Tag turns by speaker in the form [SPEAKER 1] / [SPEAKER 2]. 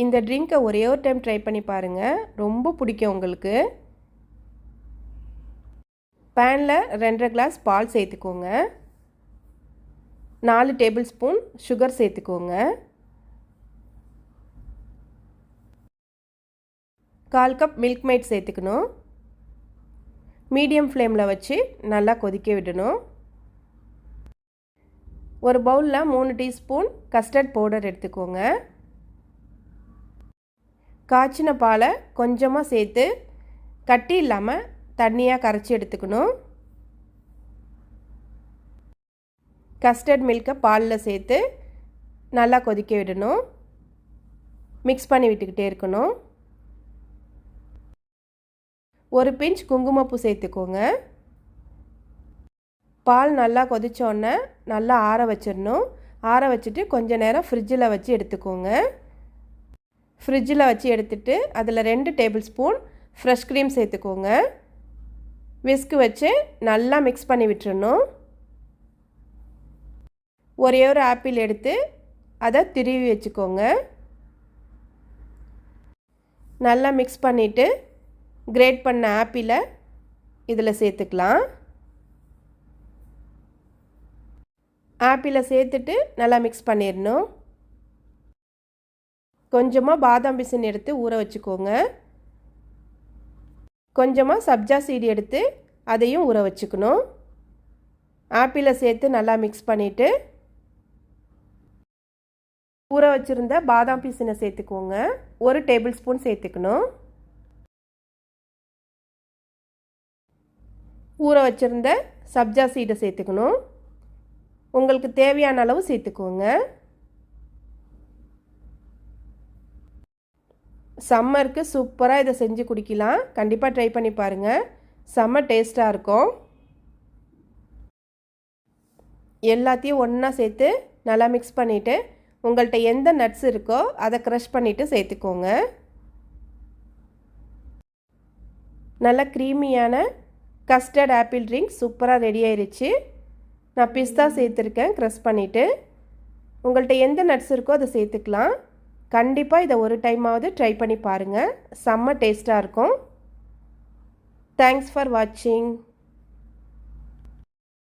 [SPEAKER 1] இந்த ட்ரிங்க்கை ஒரே ஒரு டைம் ட்ரை பண்ணி பாருங்கள், ரொம்ப பிடிக்கும் உங்களுக்கு. பேனில் 2.5 கிளாஸ் பால் சேர்த்துக்கோங்க. 4 டேபிள் ஸ்பூன் சுகர் சேர்த்துக்கோங்க. 1/4 கப் மில்க் மெய்ட் சேர்த்துக்கணும். மீடியம் ஃப்ளேமில் வச்சு நல்லா கொதிக்க விடணும். ஒரு பவுலில் 3 டீஸ்பூன் கஸ்டர்ட் பவுடர் எடுத்துக்கோங்க. காய்ச்சின பாலை கொஞ்சமாக சேர்த்து கட்டி இல்லாமல் தண்ணியாக கரைச்சி எடுத்துக்கணும். கஸ்டர்ட் மில்கை பாலில் சேர்த்து நல்லா கொதிக்க விடணும். மிக்ஸ் பண்ணி விட்டுக்கிட்டே இருக்கணும். ஒரு பிஞ்ச் குங்குமப்பூ சேர்த்துக்கோங்க. பால் நல்லா கொதிச்சோடனே நல்லா ஆற வச்சிடணும். ஆற வச்சுட்டு கொஞ்ச நேரம் ஃப்ரிட்ஜில் வச்சு எடுத்துக்கோங்க. ஃப்ரிட்ஜில் வச்சு எடுத்துட்டு அதில் 2 டேபிள் ஸ்பூன் ஃப்ரெஷ் க்ரீம் சேர்த்துக்கோங்க. விஸ்க் வச்சு நல்லா மிக்ஸ் பண்ணி விட்டுறணும். ஒரே ஒரு ஆப்பிள் எடுத்து அதை திருவி வச்சுக்கோங்க. நல்லா மிக்ஸ் பண்ணிவிட்டு கிரேட் பண்ண ஆப்பிளை இதில் சேர்த்துக்கலாம். ஆப்பிளை சேர்த்துட்டு நல்லா மிக்ஸ் பண்ணிடணும். கொஞ்சமாக பாதாம் பிசின் எடுத்து ஊற வச்சுக்கோங்க. கொஞ்சமாக சப்ஜா சீடு எடுத்து அதையும் ஊற வச்சுக்கணும். ஆப்பிளை சேர்த்து நல்லா மிக்ஸ் பண்ணிவிட்டு ஊற வச்சுருந்த பாதாம் பிசினை சேர்த்துக்கோங்க. 1 டேபிள் ஸ்பூன் சேர்த்துக்கணும். ஊற வச்சுருந்த சப்ஜா சீடை சேர்த்துக்கணும். உங்களுக்கு தேவையான அளவு சேர்த்துக்கோங்க. சம்மருக்கு சூப்பராக இதை செஞ்சு குடிக்கலாம். கண்டிப்பாக ட்ரை பண்ணி பாருங்கள், செம்ம டேஸ்ட்டாக இருக்கும். எல்லாத்தையும் ஒன்றா சேர்த்து நல்லா மிக்ஸ் பண்ணிவிட்டு உங்கள்கிட்ட எந்த நட்ஸ் இருக்கோ அதை க்ரஷ் பண்ணிவிட்டு சேர்த்துக்கோங்க. நல்லா க்ரீமியான கஸ்டர்ட் ஆப்பிள் ட்ரிங்க் சூப்பராக ரெடி ஆயிடுச்சு. நான் பிஸ்தா சேர்த்துருக்கேன் க்ரஷ் பண்ணிவிட்டு. உங்கள்கிட்ட எந்த நட்ஸ் இருக்கோ அதை சேர்த்துக்கலாம். கண்டிப்பாக இதை ஒரு டைமாவது ட்ரை பண்ணி பாருங்கள், செம்ம டேஸ்ட்டாக இருக்கும். தேங்க்ஸ் ஃபார் வாட்சிங்.